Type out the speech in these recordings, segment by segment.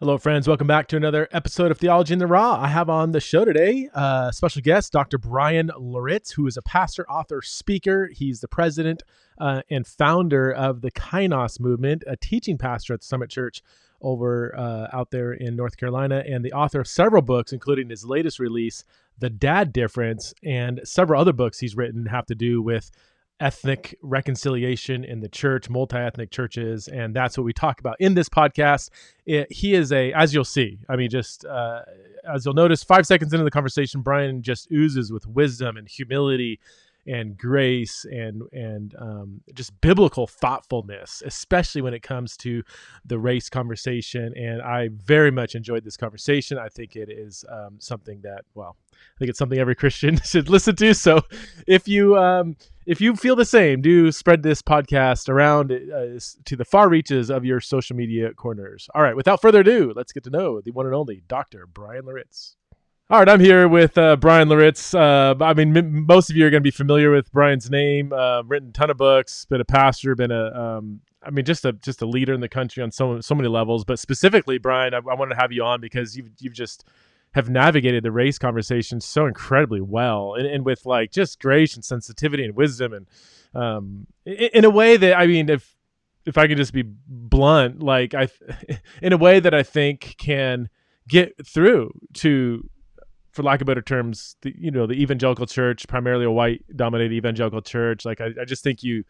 Hello, friends. Welcome back to another episode of Theology in the Raw. I have on the show today special guest, Dr. Bryan Loritts, who is a pastor, author, speaker. He's the president and founder of the Kainos movement, a teaching pastor at the Summit Church over out there in North Carolina, and the author of several books, including his latest release, The Dad Difference, and several other books he's written have to do with ethnic reconciliation in the church, multi-ethnic churches, and that's what we talk about in this podcast. He is as you'll see, as you'll notice, 5 seconds into the conversation, Bryan just oozes with wisdom and humility and grace and just biblical thoughtfulness, especially when it comes to the race conversation. And I very much enjoyed this conversation. I think it is something that, I think it's something every Christian should listen to. So if you feel the same, do spread this podcast around to the far reaches of your social media corners. All right, without further ado, let's get to know the one and only Dr. Bryan Loritts. All right, I'm here with Bryan Loritts. Most of you are going to be familiar with Bryan's name. Written a ton of books, been a pastor, been just a leader in the country on so many levels. But specifically, Bryan, I wanted to have you on because you've just have navigated the race conversation so incredibly well, and with like just grace and sensitivity and wisdom, and in a way that, if I could just be blunt, in a way that I think can get through to, for lack of better terms, the evangelical church, primarily a white dominated evangelical church. Like I just think you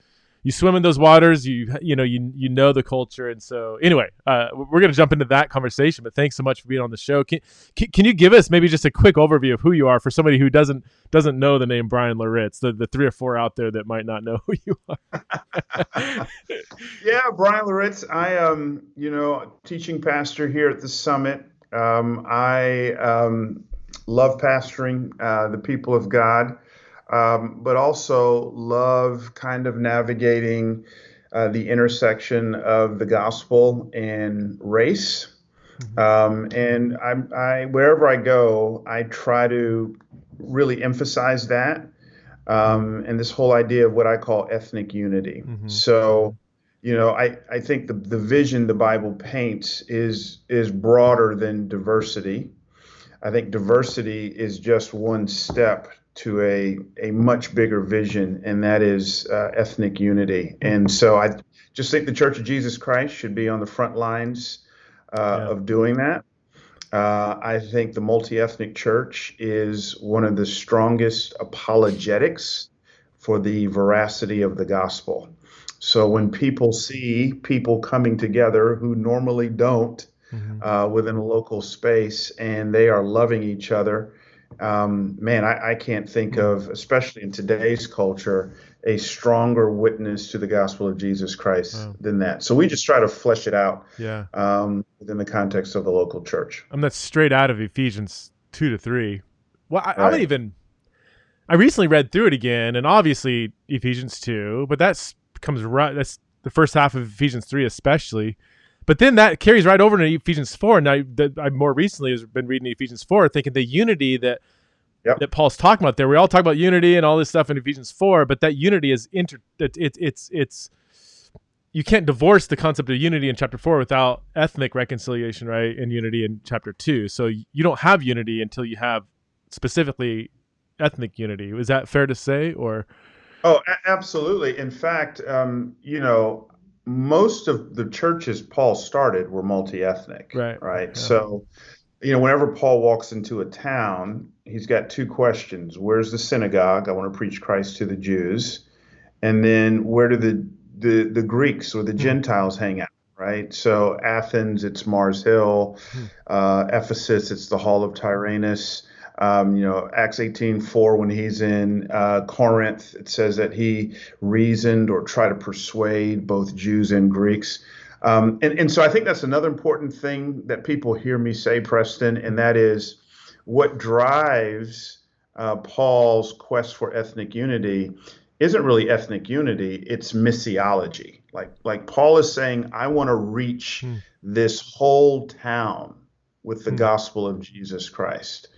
swim in those waters, you know the culture. And so anyway, we're going to jump into that conversation, but thanks so much for being on the show. Can you give us maybe just a quick overview of who you are for somebody who doesn't know the name Bryan Loritts, the 3 or 4 out there that might not know who you are? Yeah, Bryan Loritts. I am, teaching pastor here at the Summit. I love pastoring the people of God. But also love kind of navigating the intersection of the gospel and race. And I wherever I go, I try to really emphasize that, and this whole idea of what I call ethnic unity. So, I think the vision the Bible paints is broader than diversity. I think diversity is just one step to a much bigger vision, and that is ethnic unity. And so I just think the Church of Jesus Christ should be on the front lines of doing that. I think the multi-ethnic church is one of the strongest apologetics for the veracity of the gospel. So when people see people coming together who normally don't, within a local space, and they are loving each other, I can't think of, especially in today's culture, a stronger witness to the gospel of Jesus Christ than that. So we just try to flesh it out within the context of the local church. That's straight out of Ephesians 2-3. Well, I recently read through it again, and obviously Ephesians 2, but that's the first half of Ephesians 3 especially. But then that carries right over into Ephesians 4. And I more recently has been reading Ephesians 4, thinking the unity that Paul's talking about there. We all talk about unity and all this stuff in Ephesians 4, but that unity is it's you can't divorce the concept of unity in chapter 4 without ethnic reconciliation, right? And unity in chapter 2. So you don't have unity until you have specifically ethnic unity. Is that fair to say, or? Oh, absolutely. In fact, most of the churches Paul started were multi-ethnic, right? Yeah. So, whenever Paul walks into a town, he's got 2 questions. Where's the synagogue? I want to preach Christ to the Jews. And then where do the Greeks or the Gentiles hang out, right? So Athens, it's Mars Hill. Ephesus, it's the Hall of Tyrannus. Acts 18:4, when he's in Corinth, it says that he reasoned or tried to persuade both Jews and Greeks. And so I think that's another important thing that people hear me say, Preston, and that is what drives Paul's quest for ethnic unity isn't really ethnic unity, it's missiology. Like Paul is saying, I want to reach this whole town with the gospel of Jesus Christ.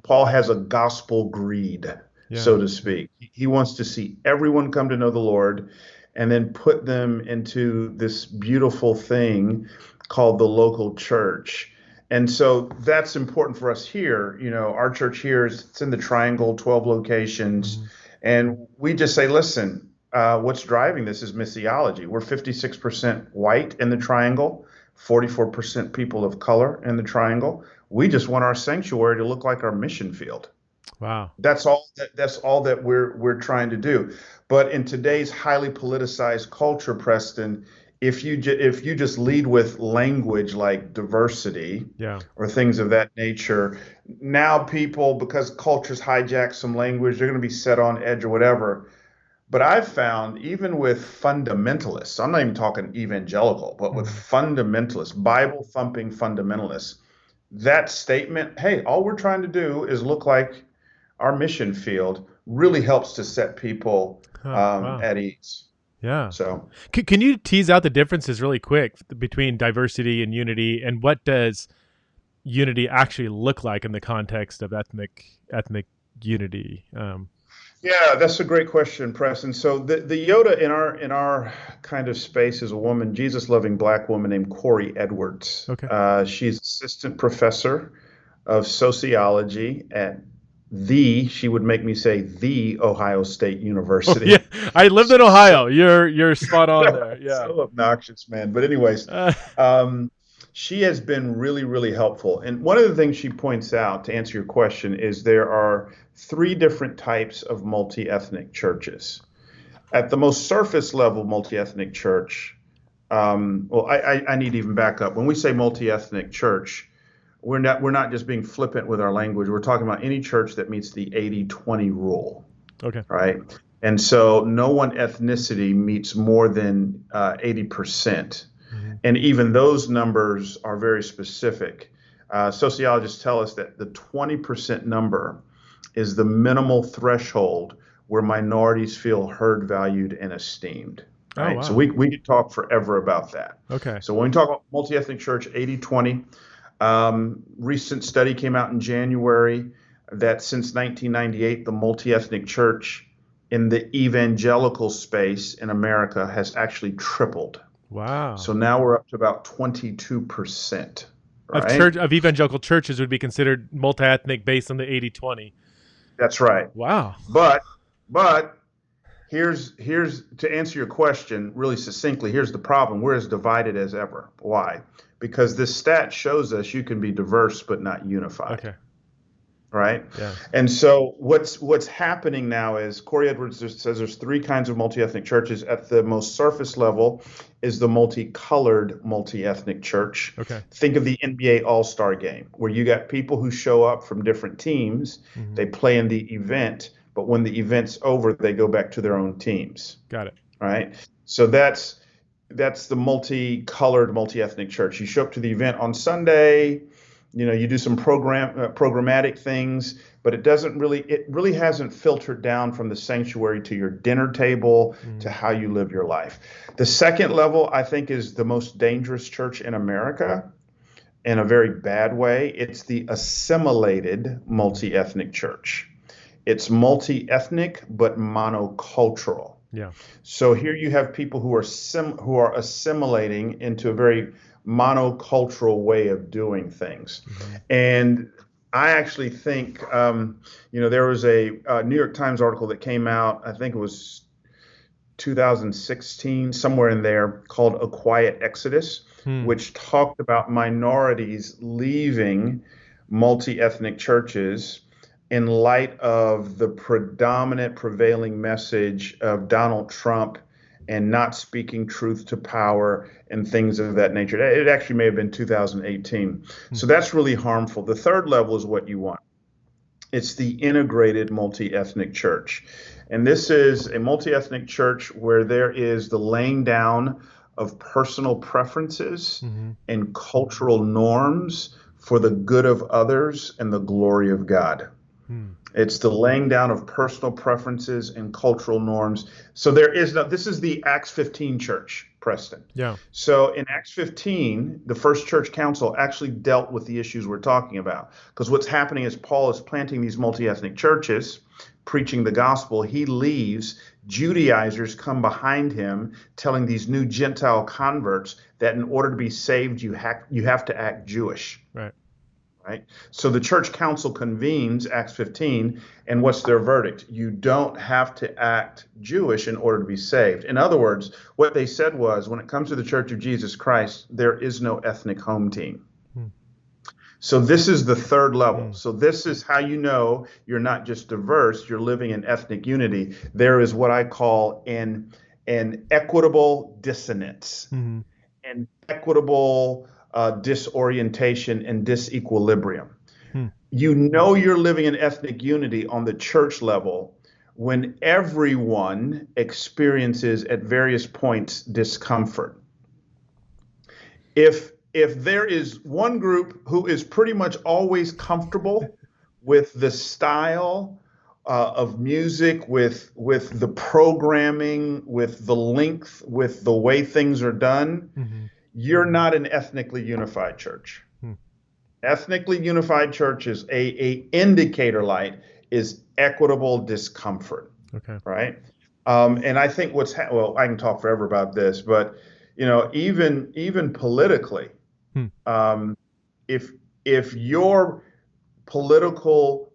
Paul has a gospel greed, so to speak. He wants to see everyone come to know the Lord and then put them into this beautiful thing called the local church. And so that's important for us here. Our church here it's in the Triangle, 12 locations. Mm-hmm. And we just say, listen, what's driving this is missiology. We're 56% white in the Triangle, 44% people of color in the Triangle. We just want our sanctuary to look like our mission field. Wow. That's all. That's all that we're trying to do. But in today's highly politicized culture, Preston, if you just lead with language like diversity Yeah. or things of that nature, now people, because culture's hijacked some language, they're going to be set on edge or whatever. But I've found even with fundamentalists, I'm not even talking evangelical, but with Mm-hmm. fundamentalists, Bible thumping fundamentalists, that statement, hey, all we're trying to do is look like our mission field, really helps to set people Huh. Wow. at ease. Yeah. So, Can you tease out the differences really quick between diversity and unity, and what does unity actually look like in the context of ethnic unity? yeah, that's a great question, Preston. So the Yoda in our kind of space is a woman, Jesus loving black woman named Corey Edwards. Okay. She's assistant professor of sociology at she would make me say the Ohio State Oh University. yeah, I lived in So, Ohio. You're spot on there. Yeah. so obnoxious, man. But anyways, Uh, um, she has been really, really helpful. And one of the things she points out to answer your question is there are three different types of multi-ethnic churches. At the most surface level multi-ethnic church, I need to even back up. When we say multi-ethnic church, we're not just being flippant with our language. We're talking about any church that meets the 80-20 rule, okay. right? And so no one ethnicity meets more than 80%. Mm-hmm. And even those numbers are very specific. Sociologists tell us that the 20% number is the minimal threshold where minorities feel heard, valued, and esteemed. Oh Right. So wow. we could talk forever about that. Okay. So when we talk about multi-ethnic church, 80-20, recent study came out in January that since 1998, the multi-ethnic church in the evangelical space in America has actually tripled. Wow. So now we're up to about 22%, Of right? evangelical churches would be considered multi-ethnic based on the 80-20. That's right. Wow. But here's to answer your question really succinctly, here's the problem. We're as divided as ever. Why? Because this stat shows us you can be diverse but not unified. Okay. Right? Yeah. And so what's happening now is Corey Edwards says there's three kinds of multi-ethnic churches. At the most surface level is the multicolored multi-ethnic church. Okay. Think of the NBA All-Star game where you got people who show up from different teams. Mm-hmm. They play in the event, but when the event's over, they go back to their own teams. Got it. Right? So that's the multicolored multi-ethnic church. You show up to the event on Sunday, you do some programmatic things, but it really hasn't filtered down from the sanctuary to your dinner table to how you live your life. The second level, I think, is the most dangerous church in America in a very bad way. It's the assimilated multi-ethnic church. It's multi-ethnic, but monocultural. Yeah. So here you have people who are assimilating into a very monocultural way of doing things. Mm-hmm. And I actually think, there was a New York Times article that came out, I think it was 2016, somewhere in there, called A Quiet Exodus, which talked about minorities leaving multi-ethnic churches in light of the predominant prevailing message of Donald Trump and not speaking truth to power and things of that nature. It actually may have been 2018. So that's really harmful. The third level is what you want. It's the integrated multi-ethnic church. And this is a multi-ethnic church where there is the laying down of personal preferences and cultural norms for the good of others and the glory of God. It's the laying down of personal preferences and cultural norms. So there is no, this is the Acts 15 church, Preston. Yeah. So in Acts 15, the first church council actually dealt with the issues we're talking about. Because what's happening is Paul is planting these multi-ethnic churches, preaching the gospel. He leaves. Judaizers come behind him, telling these new Gentile converts that in order to be saved, you have to act Jewish. Right. Right. So the church council convenes, Acts 15, and what's their verdict? You don't have to act Jewish in order to be saved. In other words, what they said was, when it comes to the Church of Jesus Christ, there is no ethnic home team. Hmm. So this is the third level. So this is how you know you're not just diverse, you're living in ethnic unity. There is what I call an equitable dissonance, Mm-hmm. an equitable disorientation and disequilibrium. Hmm. You know you're living in ethnic unity on the church level when everyone experiences at various points discomfort. If there is one group who is pretty much always comfortable with the style of music, with the programming, with the length, with the way things are done, Mm-hmm. you're not an ethnically unified church. Hmm. Ethnically unified church is a indicator light is equitable discomfort, Okay. right? And I think well, I can talk forever about this, but even politically, Hmm. If your political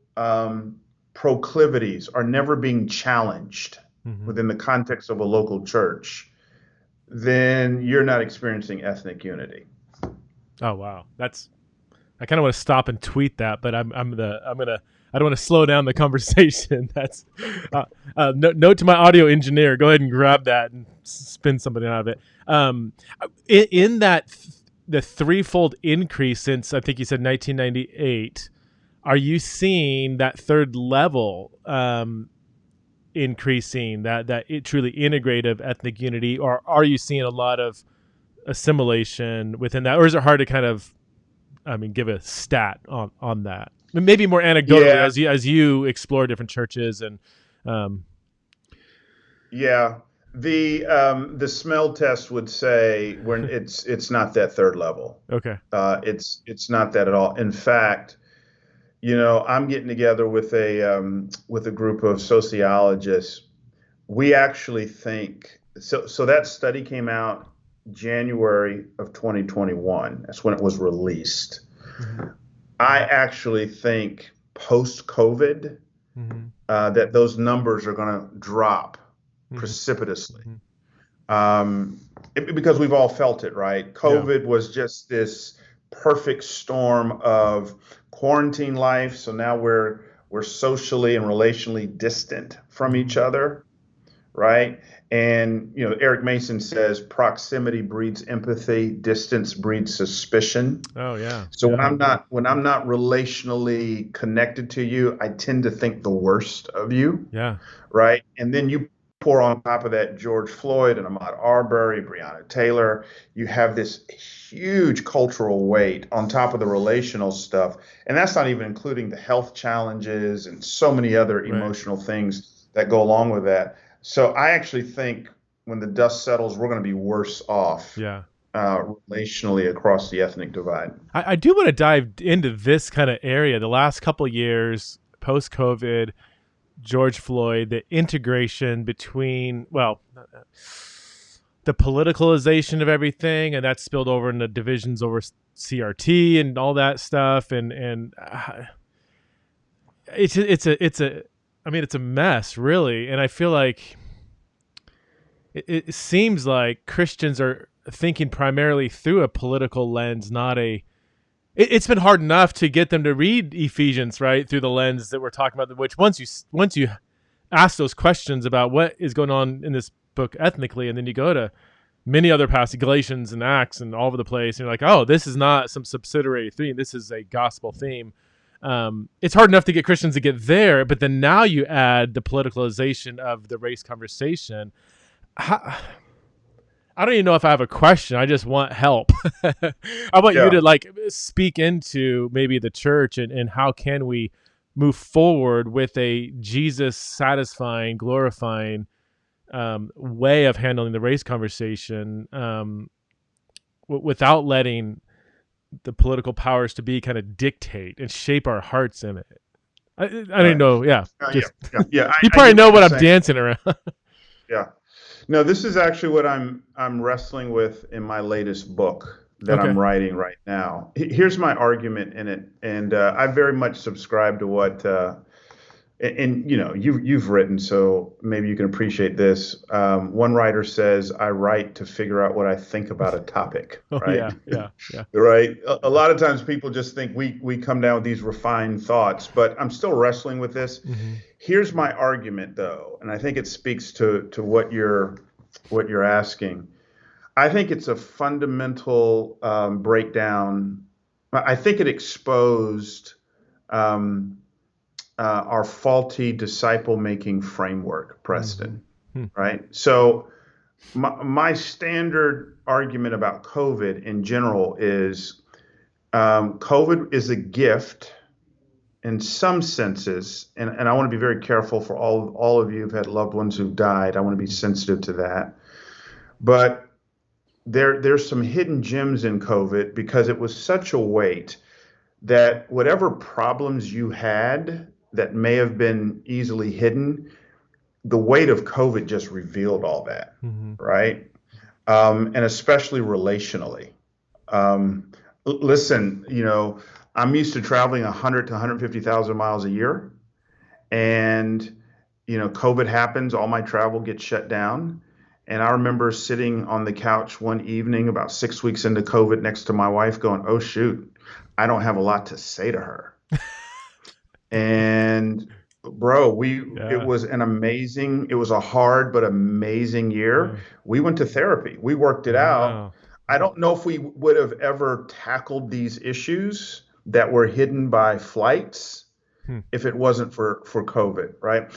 proclivities are never being challenged Mm-hmm. within the context of a local church, then you're not experiencing ethnic unity. Oh wow, I kind of want to stop and tweet that, but I don't want to slow down the conversation. That's note to my audio engineer. Go ahead and grab that and spin something out of it. In that the threefold increase since I think you said 1998, are you seeing that third level increasing that truly integrative ethnic unity, or are you seeing a lot of assimilation within that, or is it hard to kind of give a stat on that? Maybe more anecdotally, Yeah, as you explore different churches and. yeah. The smell test would say when it's not that third level. Okay. It's not that at all. In fact, I'm getting together with a group of sociologists. We actually think so. So that study came out January of 2021. That's when it was released. Mm-hmm. I actually think post-COVID Mm-hmm. that those numbers are going to drop Mm-hmm. precipitously. Mm-hmm. Because we've all felt it, right? Yeah. COVID was just this perfect storm of quarantine life. So now we're socially and relationally distant from each Mm-hmm. other, right? And Eric Mason says proximity breeds empathy, distance breeds suspicion. Oh yeah. So Yeah. when I'm not relationally connected to you, I tend to think the worst of you, Yeah. right? And then you pour on top of that George Floyd and Ahmaud Arbery, Breonna Taylor. You have this huge cultural weight on top of the relational stuff. And that's not even including the health challenges and so many other Right. emotional things that go along with that. So I actually think when the dust settles, we're going to be worse off Yeah. relationally across the ethnic divide. I do want to dive into this kind of area. The last couple of years, post COVID, George Floyd, the integration between, well, the politicalization of everything, and that spilled over into divisions over CRT and all that stuff, and it's a mess, really. And I feel like it seems like Christians are thinking primarily through a political lens, not a. It's been hard enough to get them to read Ephesians, right, through the lens that we're talking about. Which once you ask those questions about what is going on in this book ethnically, and then you go to many other passages, Galatians and Acts, and all over the place, and you're like, oh, this is not some subsidiary theme. This is a gospel theme. It's hard enough to get Christians to get there, but then now you add the politicalization of the race conversation. I don't even know if I have a question. I just want help. I want you to speak into maybe the church and how can we move forward with a Jesus satisfying, glorifying way of handling the race conversation, without letting the political powers to be kind of dictate and shape our hearts in it. I don't Right. know. Yeah. Yeah. Just, Yeah. you I probably get know what what you're I'm saying. dancing around. Yeah. No, this is actually what I'm wrestling with in my latest book that Okay. I'm writing right now. Here's my argument in it, and I very much subscribe to what and you know you've written, so maybe you can appreciate this. One writer says, "I write to figure out what I think about a topic." Oh Right? yeah. Yeah. Yeah. Right. A lot of times people just think we come down with these refined thoughts, but I'm still wrestling with this. Mm-hmm. Here's my argument, though, and I think it speaks to what you're asking. I think it's a fundamental breakdown. I think it exposed um, our faulty disciple making framework, Mm-hmm. Preston. Hmm. Right. So my standard argument about COVID in general is COVID is a gift in some senses, and I want to be very careful for all of you who've had loved ones who've died. I want to be sensitive to that. But there's some hidden gems in COVID because it was such a weight that whatever problems you had that may have been easily hidden, the weight of COVID just revealed all that, Mm-hmm. right? And especially relationally. Um, Listen, I'm used to traveling 100 to 150,000 miles a year, and COVID happens, all my travel gets shut down. And I remember sitting on the couch one evening about 6 weeks into COVID next to my wife going, "Oh shoot, I don't have a lot to say to her." And bro, it Yeah. was it was a hard but amazing year. Yeah. We went to therapy. We worked it out. Wow. I don't know if we would have ever tackled these issues that were hidden by flights Hmm. if it wasn't for COVID, right?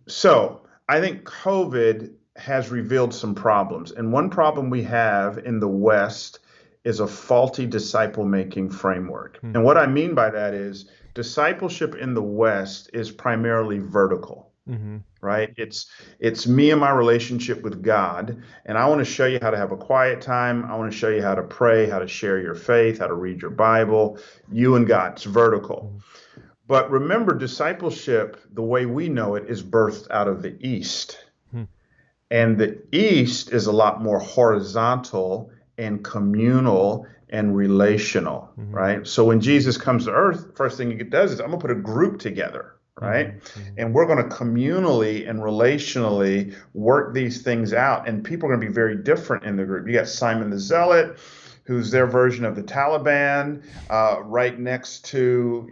So I think COVID has revealed some problems. And one problem we have in the West is a faulty disciple making framework. Hmm. And what I mean by that is discipleship in the West is primarily vertical. Mm-hmm. Right? It's me and my relationship with God, and I want to show you how to have a quiet time. I want to show you how to pray, how to share your faith, how to read your Bible. You and God. It's vertical. Mm-hmm. But remember, discipleship, the way we know it, is birthed out of the East. Hmm. And the East is a lot more horizontal and communal and relational, Mm-hmm. right? So when Jesus comes to earth, first thing he does is, I'm going to put a group together, right? Mm-hmm. And we're going to communally and relationally work these things out. And people are going to be very different in the group. You got Simon the Zealot, who's their version of the Taliban, right next to,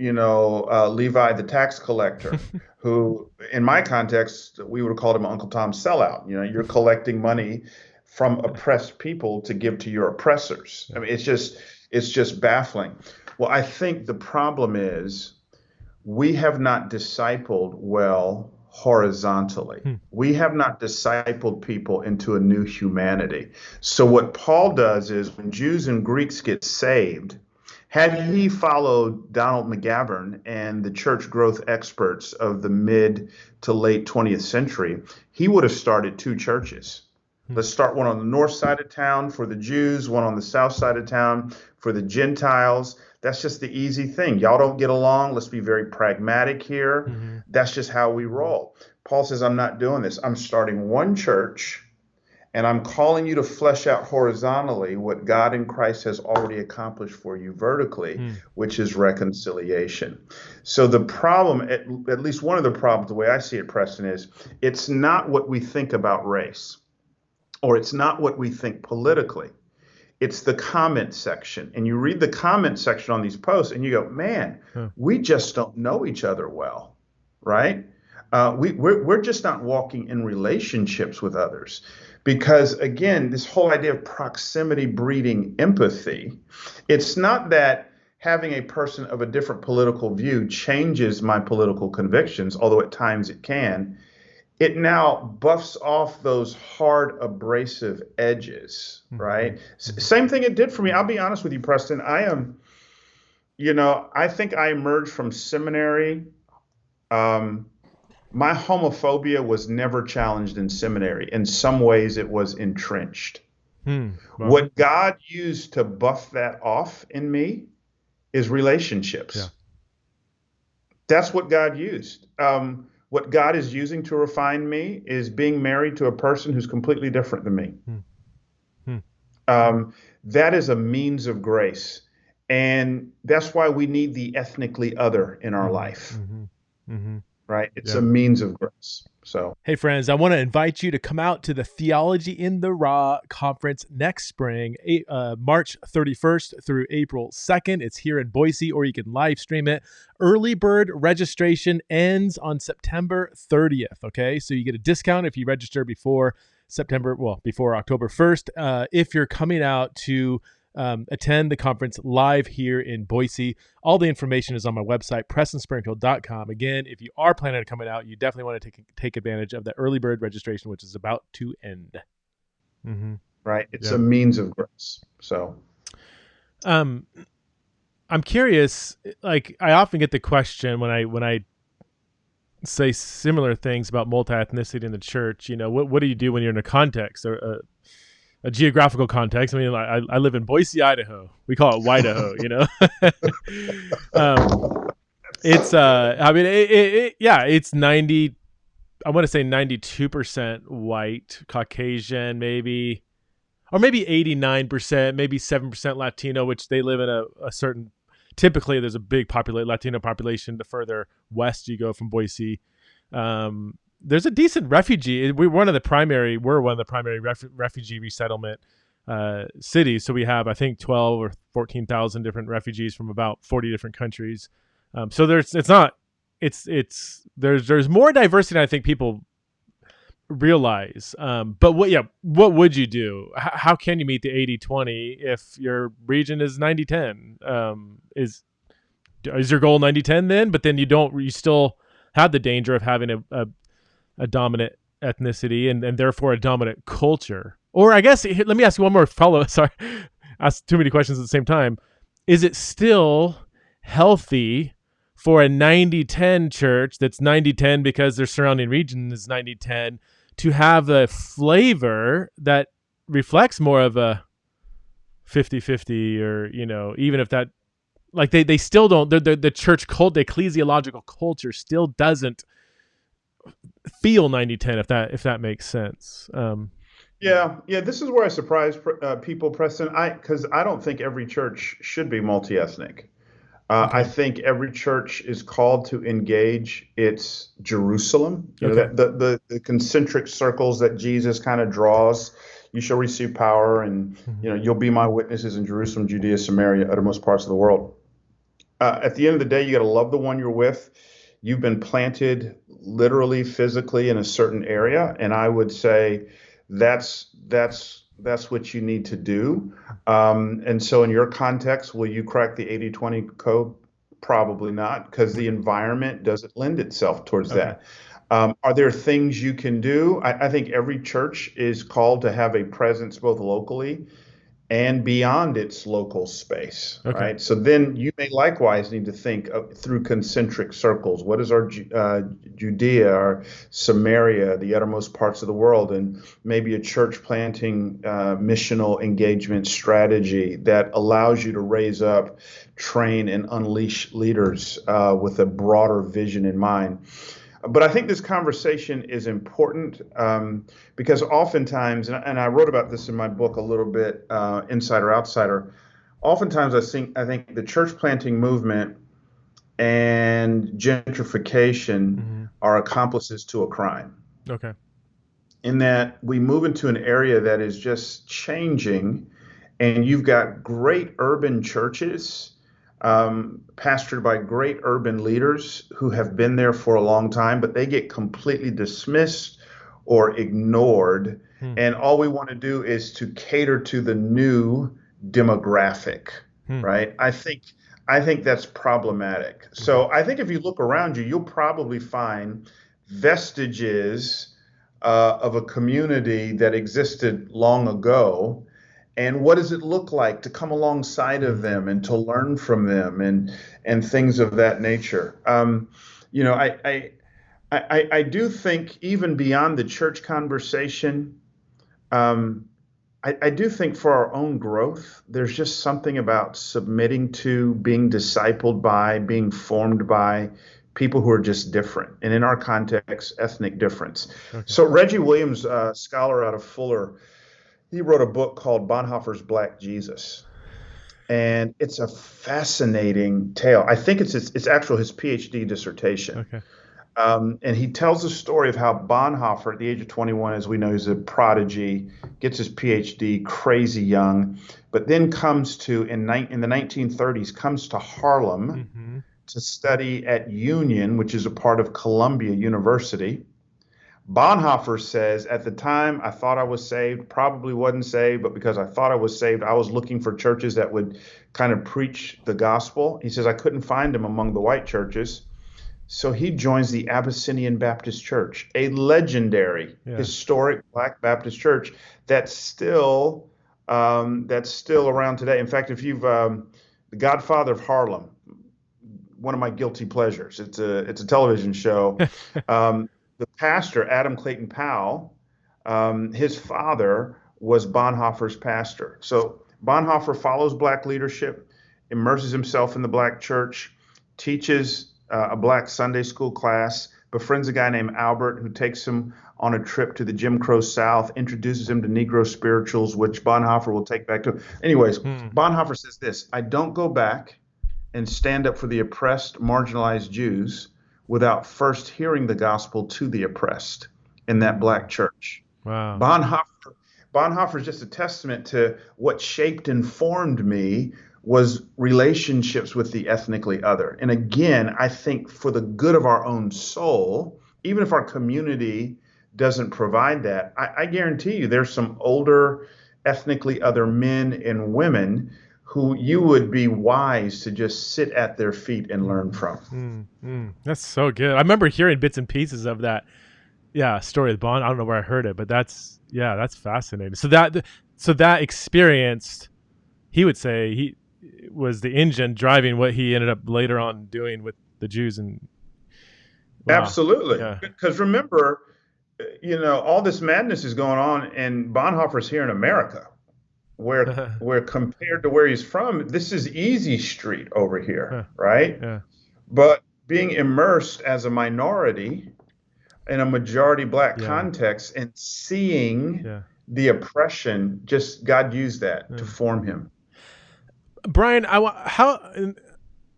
Levi the tax collector, who, in my context, we would have called him Uncle Tom sellout. You're collecting money from oppressed people to give to your oppressors. I mean, it's just baffling. Well, I think the problem is we have not discipled well horizontally. Hmm. We have not discipled people into a new humanity. So what Paul does is when Jews and Greeks get saved, had he followed Donald McGavern and the church growth experts of the mid to late 20th century, he would have started two churches. Let's start one on the north side of town for the Jews, one on the south side of town for the Gentiles. That's just the easy thing. Y'all don't get along. Let's be very pragmatic here. Mm-hmm. That's just how we roll. Paul says, I'm not doing this. I'm starting one church, and I'm calling you to flesh out horizontally what God in Christ has already accomplished for you vertically, which is reconciliation. So the problem, at least one of the problems, the way I see it, Preston, is it's not what we think about race, or it's not what we think politically. It's the comment section. And you read the comment section on these posts and you go, man, we just don't know each other well, right? We're just not walking in relationships with others. Because again, this whole idea of proximity breeding empathy, it's not that having a person of a different political view changes my political convictions, although at times it can. It now buffs off those hard, abrasive edges, right? Same thing it did for me. I'll be honest with you, Preston. I think I emerged from seminary Um, my homophobia was never challenged in seminary. In some ways, it was entrenched. Well, What God used to buff that off in me is yeah. relationships. That's what God used. What God is using to refine me is being married to a person who's completely different than me. Hmm. Hmm. That is a means of grace. And that's why we need the ethnically other in our Mm-hmm. life, Mm-hmm. Mm-hmm. right? It's a Yep. means of grace. So, Hey, friends, I want to invite you to come out to the Theology in the Raw conference next spring, March 31st through April 2nd. It's here in Boise, or you can live stream it. Early bird registration ends on September 30th. Okay. So you get a discount if you register before before October 1st. If you're coming out to attend the conference live here in Boise, all the information is on my website, PrestonSpringfield.com. Again, if you are planning on coming out, you definitely want to take advantage of the early bird registration, which is about to end. Mm-hmm. right? It's a Yep. means of grace. So, Um, I'm curious. Like, I often get the question when I say similar things about multi-ethnicity in the church. You know, what do you do when you're in a context or a geographical context? I mean, I live in Boise, Idaho. We call it Whiteaho. You know. um, it's I mean, yeah, it's 90. I want to say 92% white, Caucasian, maybe, or maybe 89%, maybe 7% Latino, which they live in a certain. Typically, there's a big Latino population the further west you go from Boise. There's a decent refugee. We're one of the primary refugee resettlement cities. So we have, I think, 12 or 14,000 different refugees from about 40 different countries. So there's more diversity than I think people realize. But what would you do? How can you meet the 80-20 if your region is 90-10? Is your goal 90-10 then? But then you still have the danger of having a dominant ethnicity and therefore a dominant culture. Or I guess, let me ask you one more follow. Sorry, ask too many questions at the same time. Is it still healthy for a 90-10 church that's 90-10 because their surrounding region is 90-10 to have a flavor that reflects more of a 50-50, or, even if that, like, they still don't, the church cult, the ecclesiological culture still doesn't feel 90-10, if that makes sense. yeah. This is where I surprise people, Preston. Because I don't think every church should be multi-ethnic. I Okay. think every church is called to engage its Jerusalem. Okay. That the concentric circles that Jesus kind of draws. You shall receive power, and Mm-hmm. you'll be my witnesses in Jerusalem, Judea, Samaria, uttermost parts of the world. At the end of the day, you got to love the one you're with. You've been planted literally, physically in a certain area, and I would say that's what you need to do. And so, in your context, will you crack the 80-20 code? Probably not, because the Okay. environment doesn't lend itself towards Okay. that. Are there things you can do? I think every church is called to have a presence both locally and beyond its local space, Okay. right? So then you may likewise need to think through concentric circles. What is our Judea, our Samaria, the uttermost parts of the world, and maybe a church planting missional engagement strategy that allows you to raise up, train, and unleash leaders with a broader vision in mind. But I think this conversation is important because oftentimes, and I wrote about this in my book a little bit, Insider Outsider. Oftentimes, I think the church planting movement and gentrification Mm-hmm. are accomplices to a crime. Okay. In that we move into an area that is just changing, and you've got great urban churches pastored by great urban leaders who have been there for a long time, but they get completely dismissed or ignored. Hmm. And all we want to do is to cater to the new demographic, Hmm. right? I think that's problematic. Okay. So I think if you look around you, you'll probably find vestiges of a community that existed long ago. And what does it look like to come alongside of Mm-hmm. them and to learn from them and things of that nature? You know, I do think even beyond the church conversation, um, I do think for our own growth, there's just something about submitting to, being discipled by, being formed by people who are just different. And in our context, ethnic difference. Okay. So Reggie Williams, a scholar out of Fuller, he wrote a book called Bonhoeffer's Black Jesus. And it's a fascinating tale. I think it's actually his PhD dissertation. Okay. And he tells the story of how Bonhoeffer, at the age of 21, as we know, he's a prodigy, gets his PhD, crazy young, but then comes to, in the 1930s, comes to Harlem Mm-hmm. to study at Union, which is a part of Columbia University. Bonhoeffer says, at the time, I thought I was saved, probably wasn't saved, but because I thought I was saved, I was looking for churches that would kind of preach the gospel. He says, I couldn't find them among the white churches. So he joins the Abyssinian Baptist Church, a legendary, historic Black Baptist church that's still around today. In fact, if you've the Godfather of Harlem, one of my guilty pleasures. It's a television show. The pastor, Adam Clayton Powell, his father was Bonhoeffer's pastor. So Bonhoeffer follows Black leadership, immerses himself in the Black church, teaches a Black Sunday school class, befriends a guy named Albert who takes him on a trip to the Jim Crow South, introduces him to Negro spirituals, which Bonhoeffer will take back to. Anyways, Bonhoeffer says this: I don't go back and stand up for the oppressed, marginalized Jews without first hearing the gospel to the oppressed in that Black church. Wow. Bonhoeffer is just a testament to what shaped and formed me was relationships with the ethnically other. And again, I think for the good of our own soul, even if our community doesn't provide that, I guarantee you there's some older ethnically other men and women who you would be wise to just sit at their feet and learn from. That's so good. I remember hearing bits and pieces of that. Yeah, story of Bond. I don't know where I heard it, but that's fascinating. So that experience, he would say he was the engine driving what he ended up later on doing with the Jews. And wow. Absolutely, because remember, all this madness is going on, and Bonhoeffer's here in America, where compared to where he's from, this is easy street over here, right? Yeah. But being immersed as a minority in a majority Black context and seeing the oppression, just God used that to form him. Bryan,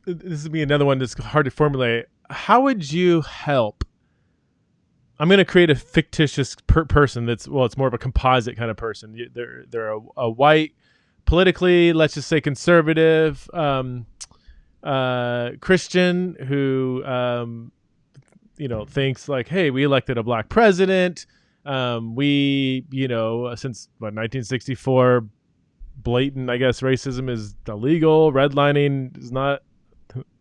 this would be another one that's hard to formulate. How would you help? I'm going to create a fictitious person it's more of a composite kind of person. They're a white, politically, let's just say conservative, Christian who, thinks like, hey, we elected a Black president. We, since 1964, blatant, I guess, racism is illegal. Redlining is not,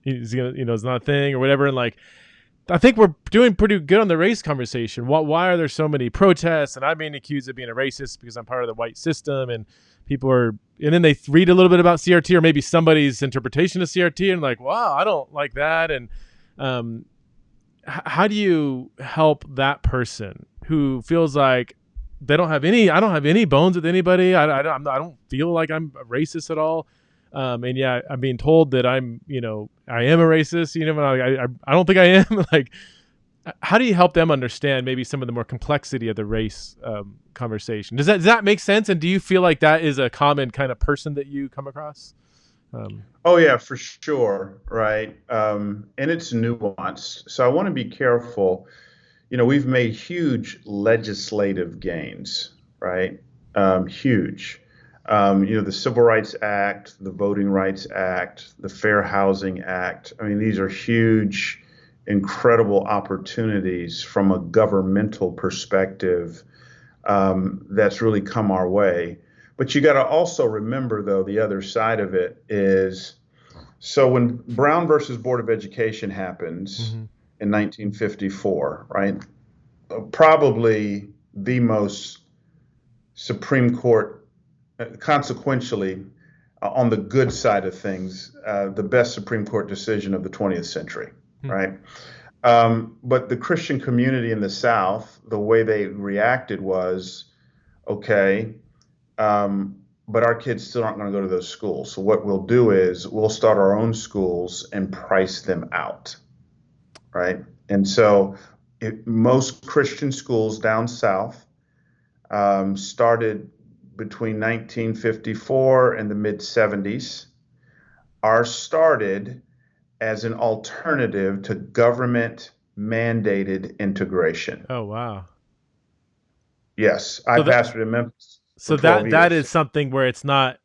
is not a thing or whatever. And like, I think we're doing pretty good on the race conversation. Why are there so many protests? And I'm being accused of being a racist because I'm part of the white system, and and then they read a little bit about CRT or maybe somebody's interpretation of CRT and like, wow, I don't like that. And how do you help that person who feels like I don't have any bones with anybody. I don't feel like I'm a racist at all. And I'm being told that I am a racist. I don't think I am. Like, how do you help them understand maybe some of the more complexity of the race conversation? Does that make sense? And do you feel like that is a common kind of person that you come across? Oh yeah, for sure. Right. And it's nuanced. So I want to be careful. We've made huge legislative gains, right? Huge. The Civil Rights Act, the Voting Rights Act, the Fair Housing Act. I mean, these are huge, incredible opportunities from a governmental perspective that's really come our way. But you got to also remember, though, the other side of it is, so when Brown versus Board of Education happens in 1954, right? Probably the most Supreme Court, consequentially, on the good side of things, the best Supreme Court decision of the 20th century, right? But the Christian community in the South, the way they reacted was, okay, but our kids still aren't going to go to those schools. So what we'll do is we'll start our own schools and price them out, right? And so most Christian schools down south started between 1954 and the mid 70s, are started as an alternative to government mandated integration. Oh, wow. Yes, I So that pastored in Memphis for so 12 that is years. something where it's not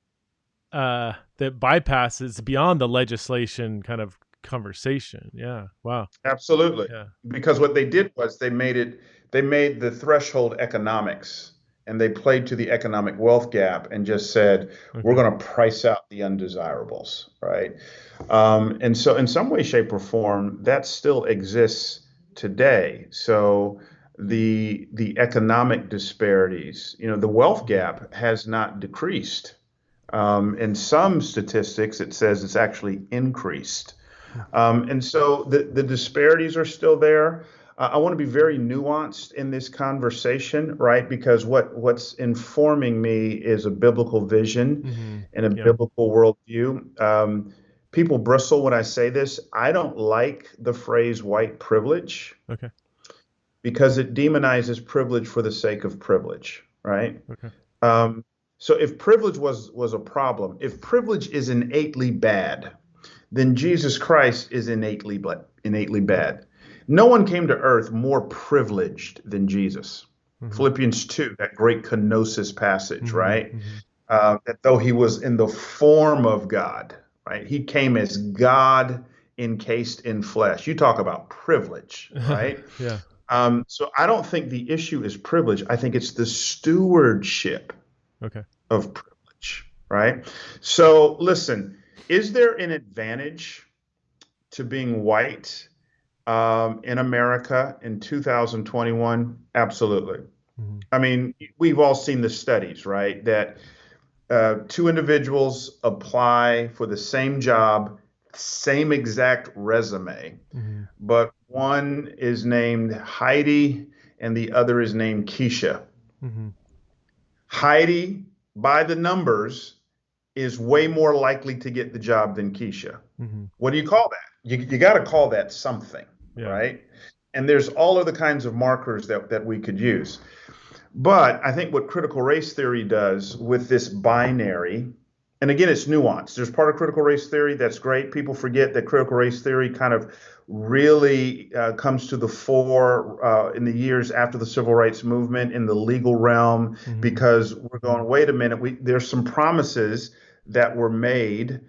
that bypasses beyond the legislation kind of conversation. Yeah. Wow. Absolutely. Yeah. Because what they did was they made the threshold economics, and they played to the economic wealth gap and just said, we're Okay. going to price out the undesirables, right? And so in some way, shape, or form, that still exists today. So the economic disparities, the wealth gap has not decreased. In some statistics, it says it's actually increased. And so the disparities are still there. I want to be very nuanced in this conversation, right? Because what's informing me is a biblical vision Mm-hmm. and a Yeah. biblical worldview. People bristle when I say this. I don't like the phrase white privilege Okay. because it demonizes privilege for the sake of privilege, right? Okay. Um, so if privilege was a problem, if privilege is innately bad, then Jesus Christ is innately bad. No one came to earth more privileged than Jesus. Mm-hmm. Philippians 2, that great kenosis passage, Mm-hmm. right? Mm-hmm. That though he was in the form of God, right? He came as God encased in flesh. You talk about privilege, right? Yeah. So I don't think the issue is privilege. I think it's the stewardship Okay. of privilege, right? So listen, is there an advantage to being white in America in 2021? Absolutely. Mm-hmm. I mean, we've all seen the studies, right? That two individuals apply for the same job, same exact resume, Mm-hmm. but one is named Heidi and the other is named Keisha. Mm-hmm. Heidi, by the numbers, is way more likely to get the job than Keisha. Mm-hmm. What do you call that? You got to call that something, Yeah. right? And there's all of the kinds of markers that we could use. But I think what critical race theory does with this binary, and again, it's nuanced. There's part of critical race theory that's great. People forget that critical race theory kind of really comes to the fore in the years after the civil rights movement in the legal realm, Mm-hmm. because we're going, wait a minute, there's some promises that were made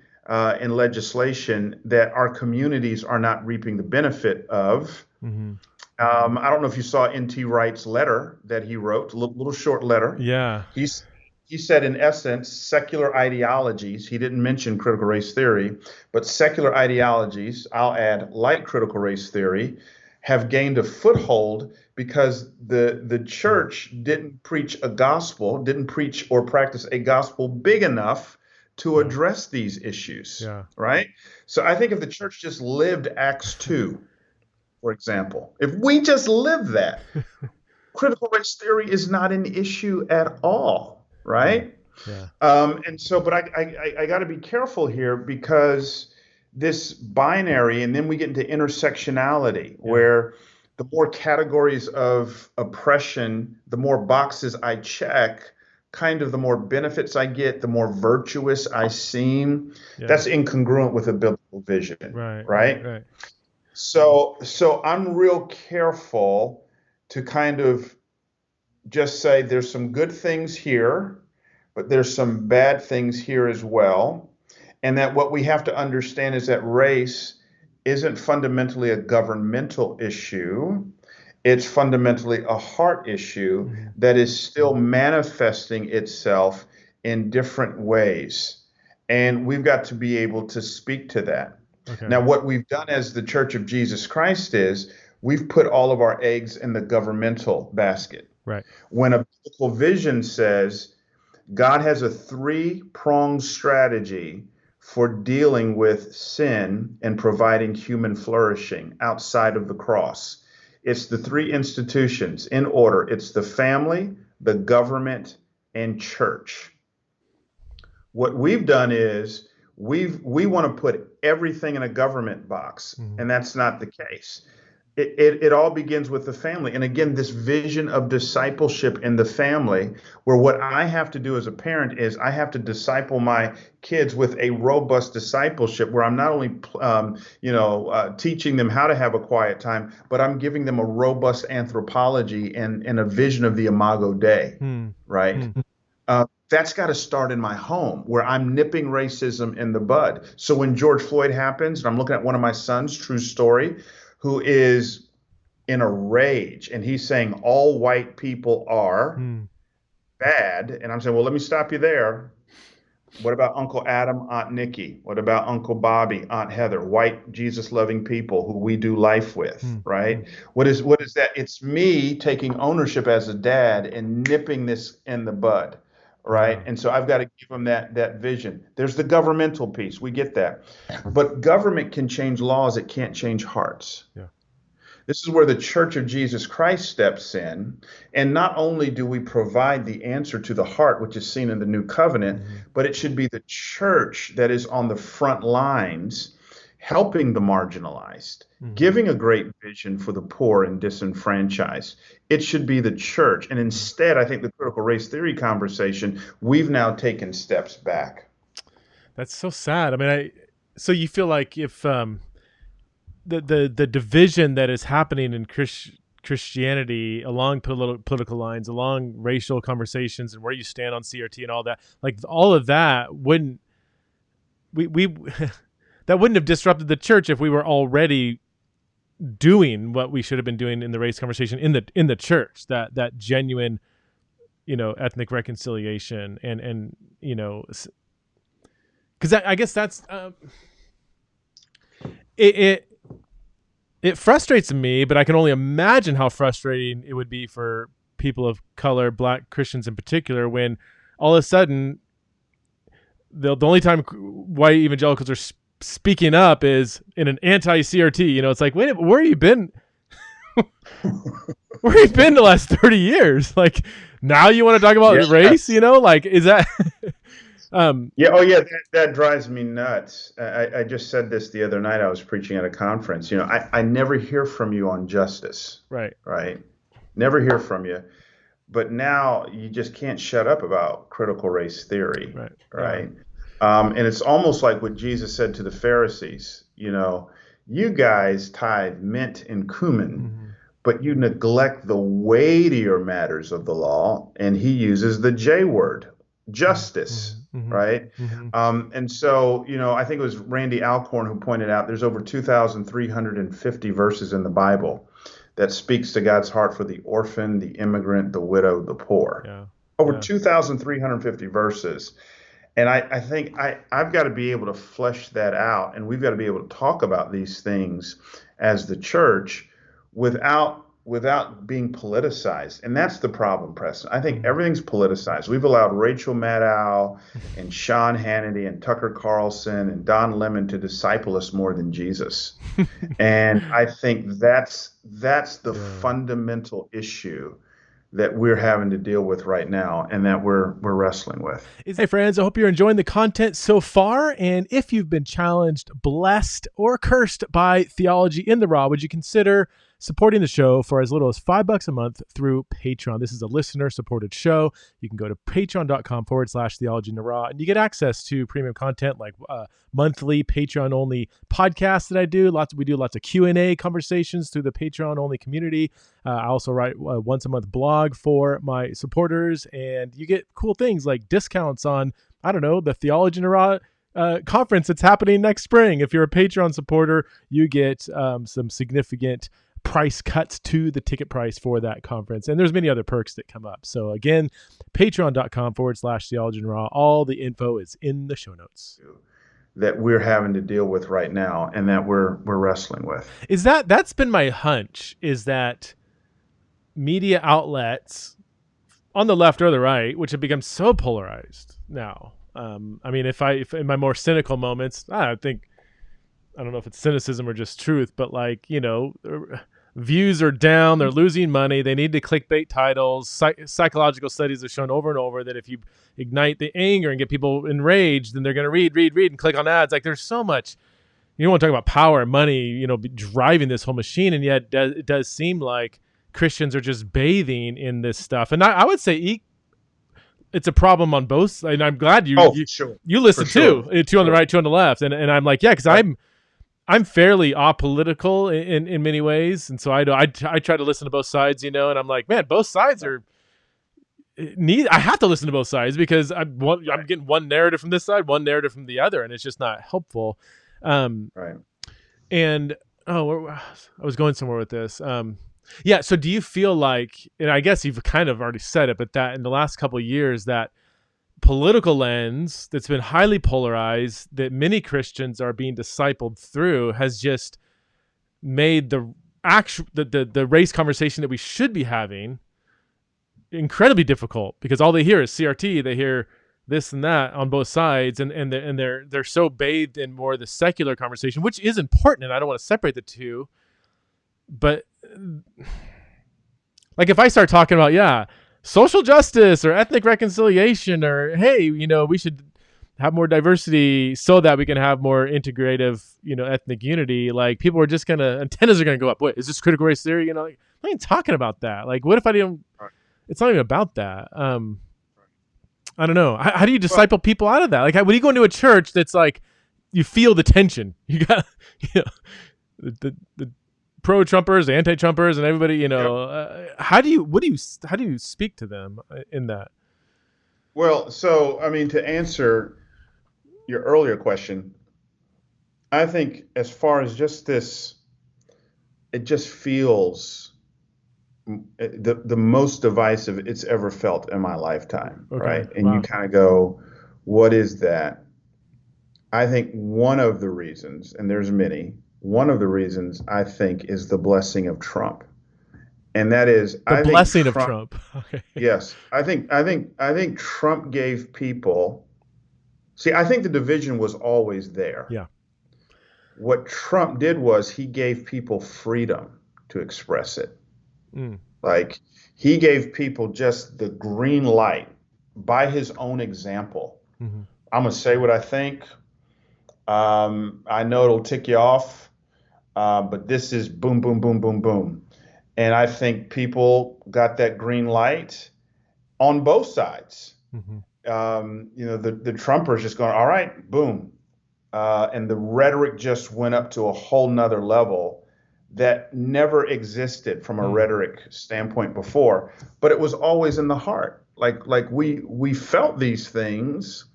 in legislation that our communities are not reaping the benefit of. Mm-hmm. I don't know if you saw N.T. Wright's letter that he wrote, a little short letter. Yeah. He's, he said, in essence, secular ideologies, he didn't mention critical race theory, but secular ideologies, I'll add, like critical race theory, have gained a foothold because the church didn't preach a gospel, didn't preach or practice a gospel big enough to Yeah. address these issues, Yeah. right? So I think if the church just lived Acts 2, for example, if we just live that, critical race theory is not an issue at all, Yeah. right? Yeah. And so, but I got to be careful here because this binary, and then we get into intersectionality, Yeah. where the more categories of oppression, the more boxes I check, kind of the more benefits I get, the more virtuous I seem. Yeah. That's incongruent with a biblical vision, Right. Right. right? Right. So I'm real careful to kind of just say there's some good things here, but there's some bad things here as well. And that what we have to understand is that race isn't fundamentally a governmental issue. It's fundamentally a heart issue Mm-hmm. that is still manifesting itself in different ways. And we've got to be able to speak to that. Okay. Now, what we've done as the Church of Jesus Christ is we've put all of our eggs in the governmental basket. Right. When a biblical vision says God has a three-pronged strategy for dealing with sin and providing human flourishing outside of the cross. It's the three institutions in order. It's the family, the government, and church. What we've done is we want to put everything in a government box, and that's not the case. It all begins with the family. And again, this vision of discipleship in the family, where what I have to do as a parent is I have to disciple my kids with a robust discipleship where I'm not only, teaching them how to have a quiet time, but I'm giving them a robust anthropology and a vision of the Imago Dei, right? That's got to start in my home where I'm nipping racism in the bud. So when George Floyd happens, and I'm looking at one of my sons, true story, who is in a rage and he's saying all white people are bad. And I'm saying, well, let me stop you there. What about Uncle Adam, Aunt Nikki? What about Uncle Bobby, Aunt Heather, white Jesus loving people who we do life with, right? What is that? It's me taking ownership as a dad and nipping this in the bud. Right. And so I've got to give them that vision. There's the governmental piece. We get that. But government can change laws. It can't change hearts. Yeah. This is where the Church of Jesus Christ steps in. And not only do we provide the answer to the heart, which is seen in the new covenant, but it should be the church that is on the front lines, helping the marginalized, giving a great vision for the poor and disenfranchised. It should be the church. And instead, I think the critical race theory conversation, we've now taken steps back. That's so sad. I mean, so you feel like if the division that is happening in Christianity along political lines, along racial conversations and where you stand on CRT and all that, like all of that wouldn't that wouldn't have disrupted the church if we were already doing what we should have been doing in the race conversation in the church, that genuine, ethnic reconciliation and because I guess that's it frustrates me, but I can only imagine how frustrating it would be for people of color, Black Christians in particular, when all of a sudden the only time white evangelicals are speaking up is in an anti-CRT. It's like, wait, where have you been? Where have you been the last 30 years? Like, now you want to talk about race? Like, is that? That drives me nuts. I just said this the other night. I was preaching at a conference. I never hear from you on justice. Right. Never hear from you. But now you just can't shut up about critical race theory. Right. And it's almost like what Jesus said to the Pharisees. You guys tithe mint and cumin, but you neglect the weightier matters of the law. And he uses the J word, justice. Right. And so, I think it was Randy Alcorn who pointed out there's over 2,350 verses in the Bible that speaks to God's heart for the orphan, the immigrant, the widow, the poor. Over 2,350 verses. And I think I've got to be able to flesh that out, and we've got to be able to talk about these things as the church without being politicized. And that's the problem, Preston. I think everything's politicized. We've allowed Rachel Maddow and Sean Hannity and Tucker Carlson and Don Lemon to disciple us more than Jesus. And I think that's the fundamental issue that we're having to deal with right now and that we're wrestling with. Hey friends, I hope you're enjoying the content so far. And if you've been challenged, blessed, or cursed by Theology in the Raw, would you consider supporting the show for as little as $5 a month through Patreon? This is a listener-supported show. You can go to patreon.com/Theology in the Raw, and you get access to premium content like monthly Patreon-only podcasts that I do. We do lots of Q&A conversations through the Patreon-only community. I also write a once-a-month blog for my supporters, and you get cool things like discounts on, the Theology in the Raw conference that's happening next spring. If you're a Patreon supporter, you get some significant price cuts to the ticket price for that conference. And there's many other perks that come up. So again, patreon.com/Theology in the Raw. All the info is in the show notes. That we're having to deal with right now and that we're wrestling with. That's been my hunch, is that media outlets on the left or the right, which have become so polarized now, I mean, if in my more cynical moments, I don't know if it's cynicism or just truth, but like, views are down, they're losing money, they need to clickbait titles. Psychological studies have shown over and over that if you ignite the anger and get people enraged, then they're going to read and click on ads. Like, there's so much, you don't want to talk about power and money, driving this whole machine. And yet it does seem like Christians are just bathing in this stuff. And I would say it's a problem on both sides. And I'm glad you listen too, two on the right, two on the left. And I'm like, yeah, because I'm fairly apolitical in many ways, and so I try to listen to both sides, and I'm like, man, both sides are I have to listen to both sides because I'm getting one narrative from this side, one narrative from the other, and it's just not helpful. Right. And I was going somewhere with this. Yeah. So do you feel like, and I guess you've kind of already said it, but that in the last couple of years, that political lens that's been highly polarized that many Christians are being discipled through has just made the race conversation that we should be having incredibly difficult, because all they hear is CRT, they hear this and that on both sides, and they're so bathed in more of the secular conversation, which is important, and I don't want to separate the two. But like, if I start talking about social justice or ethnic reconciliation, or hey, we should have more diversity so that we can have more integrative, ethnic unity, like, people are just antennas are gonna go up. Wait, is this critical race theory? Like, I'm not even talking about that. Like, what if I didn't? It's not even about that. I don't know. How do you disciple people out of that? Like, when you go into a church that's like, you feel the tension. You got the pro-Trumpers, the anti-Trumpers, and everybody. How do you speak to them in that? Well, so I mean, to answer your earlier question, I think as far as just this, it just feels the most divisive it's ever felt in my lifetime, right? And you kind of go, what is that? I think one of the reasons, and there's many, one of the reasons I think is the blessing of Trump. And that is the blessing of Trump. Okay. Yes. I think Trump gave people, I think the division was always there. Yeah. What Trump did was he gave people freedom to express it. Like, he gave people just the green light by his own example. Mm-hmm. I'm going to say what I think. I know it'll tick you off, but this is boom, boom, boom, boom, boom. And I think people got that green light on both sides. Mm-hmm. The Trumpers just going, all right, boom. And the rhetoric just went up to a whole nother level that never existed from a rhetoric standpoint before, but it was always in the heart. Like we felt these things.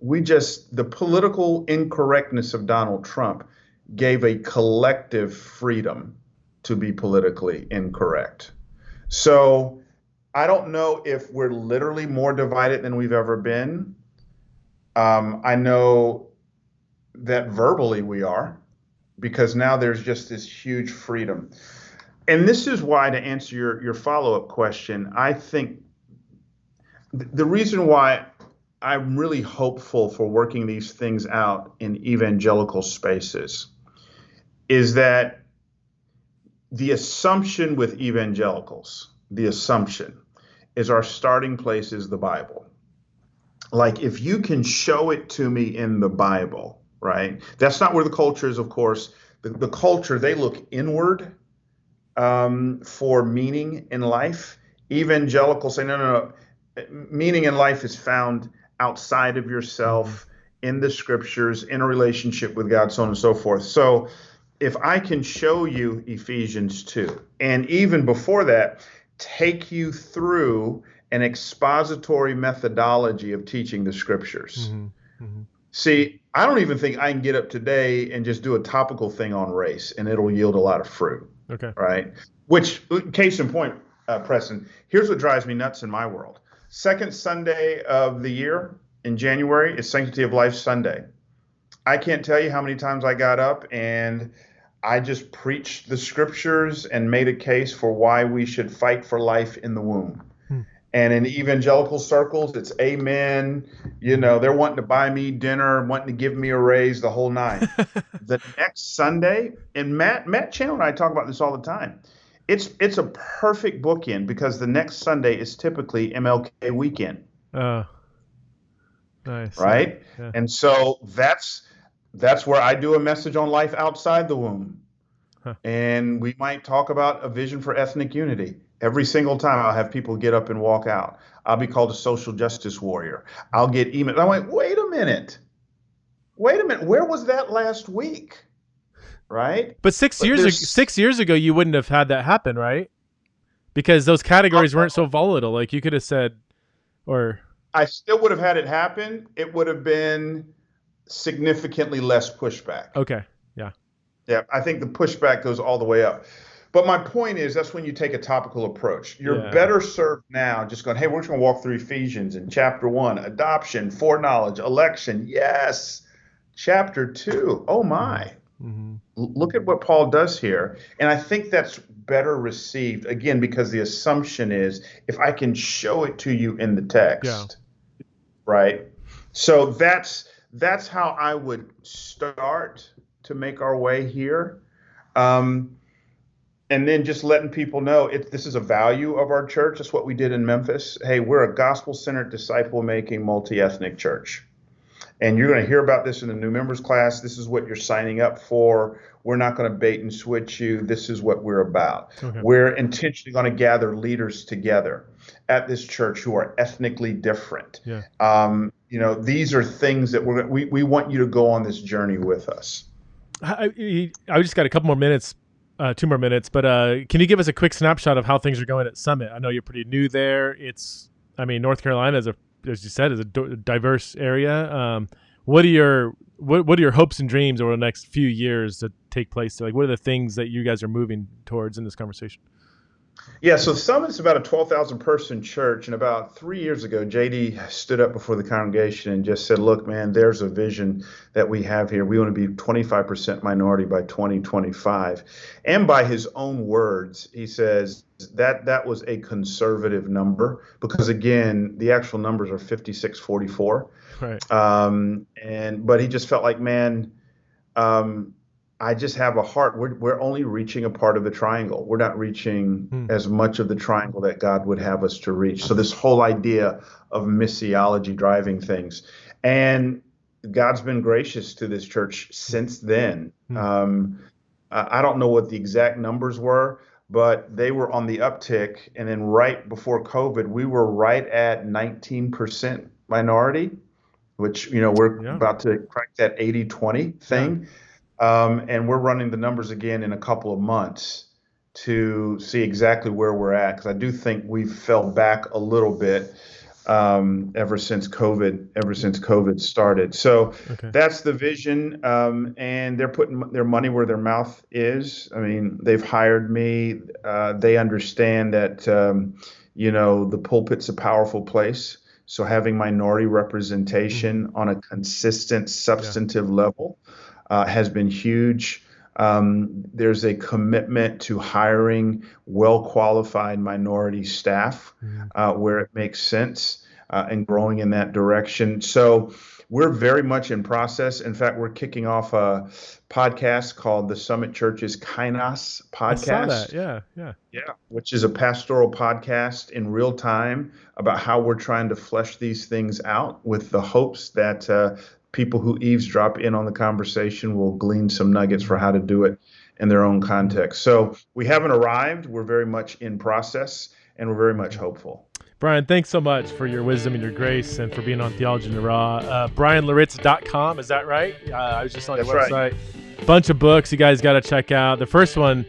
The political incorrectness of Donald Trump gave a collective freedom to be politically incorrect. So I don't know if we're literally more divided than we've ever been. I know that verbally we are, because now there's just this huge freedom. And this is why, to answer your follow-up question, I think the reason why I'm really hopeful for working these things out in evangelical spaces is that the assumption with evangelicals, is our starting place is the Bible. Like, if you can show it to me in the Bible, right? That's not where the culture is, of course. The culture, they look inward for meaning in life. Evangelicals say, no. Meaning in life is found outside of yourself, in the scriptures, in a relationship with God, so on and so forth. So if I can show you Ephesians 2, and even before that, take you through an expository methodology of teaching the scriptures. Mm-hmm. Mm-hmm. See, I don't even think I can get up today and just do a topical thing on race and it'll yield a lot of fruit. Okay. Right? Which, case in point, Preston, here's what drives me nuts in my world. Second Sunday of the year in January is Sanctity of Life Sunday. I can't tell you how many times I got up and I just preached the scriptures and made a case for why we should fight for life in the womb. And in evangelical circles, it's amen. They're wanting to buy me dinner, wanting to give me a raise, the whole nine. The next Sunday, and Matt Chandler and I talk about this all the time. It's a perfect bookend because the next Sunday is typically MLK weekend. Nice. Right? Yeah. And so that's where I do a message on life outside the womb. And we might talk about a vision for ethnic unity. Every single time I'll have people get up and walk out. I'll be called a social justice warrior. I'll get emails. I went, wait a minute. Where was that last week? Right? But 6 years ago, you wouldn't have had that happen, right? Because those categories weren't so volatile. Like you could have said, or I still would have had it happen. It would have been significantly less pushback. Okay. Yeah. Yeah. I think the pushback goes all the way up. But my point is, that's when you take a topical approach. You're better served now just going, hey, we're just going to walk through Ephesians in chapter 1, adoption, foreknowledge, election. Yes. Chapter 2. Oh, my. Mm-hmm. Look at what Paul does here. And I think that's better received, again, because the assumption is if I can show it to you in the text, right? So that's how I would start to make our way here. And then just letting people know this is a value of our church. That's what we did in Memphis. Hey, we're a gospel-centered, disciple-making, multi-ethnic church. And you're going to hear about this in the new members class. This is what you're signing up for. We're not going to bait and switch you. This is what we're about. Okay. We're intentionally going to gather leaders together at this church who are ethnically different. Yeah. These are things that we want you to go on this journey with us. I just got a couple more minutes, 2 more minutes, but can you give us a quick snapshot of how things are going at Summit? I know you're pretty new there. North Carolina as you said, is a diverse area. What are your hopes and dreams over the next few years to take place? Like, what are the things that you guys are moving towards in this conversation? Yeah, so Summit's about a 12,000 person church. And about 3 years ago, JD stood up before the congregation and just said, look, man, there's a vision that we have here. We want to be 25% minority by 2025. And by his own words, he says that was a conservative number because, again, the actual numbers are 56-44. Right. But he just felt like, man, I just have a heart. We're only reaching a part of the triangle. We're not reaching as much of the triangle that God would have us to reach. So this whole idea of missiology driving things. And God's been gracious to this church since then. I don't know what the exact numbers were, but they were on the uptick. And then right before COVID, we were right at 19% minority, which, we're about to crack that 80-20 thing. Yeah. And we're running the numbers again in a couple of months to see exactly where we're at, because I do think we've fell back a little bit ever since COVID started. So that's the vision, and they're putting their money where their mouth is. I mean, they've hired me. They understand that the pulpit's a powerful place. So having minority representation on a consistent, substantive level has been huge. There's a commitment to hiring well-qualified minority staff where it makes sense and growing in that direction. So we're very much in process. In fact, we're kicking off a podcast called the Summit Church's Kainos podcast. I saw that. Yeah, which is a pastoral podcast in real time about how we're trying to flesh these things out with the hopes that people who eavesdrop in on the conversation will glean some nuggets for how to do it in their own context. So we haven't arrived. We're very much in process, and we're very much hopeful. Bryan, thanks so much for your wisdom and your grace and for being on Theology in the Raw. BryanLoritts.com, is that right? I was just on your website. Right. Bunch of books you guys got to check out. The first one,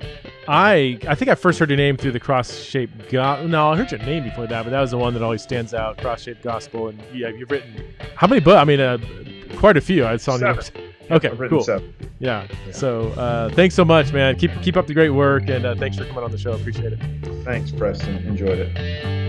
I think I first heard your name through the Cross-Shaped Gospel. No, I heard your name before that, but that was the one that always stands out, Cross-Shaped Gospel. And you've written how many books? I mean, quite a few. I saw on your website. Okay, cool. 7. Yeah. So thanks so much, man. Keep up the great work, and thanks for coming on the show. Appreciate it. Thanks, Preston. Enjoyed it.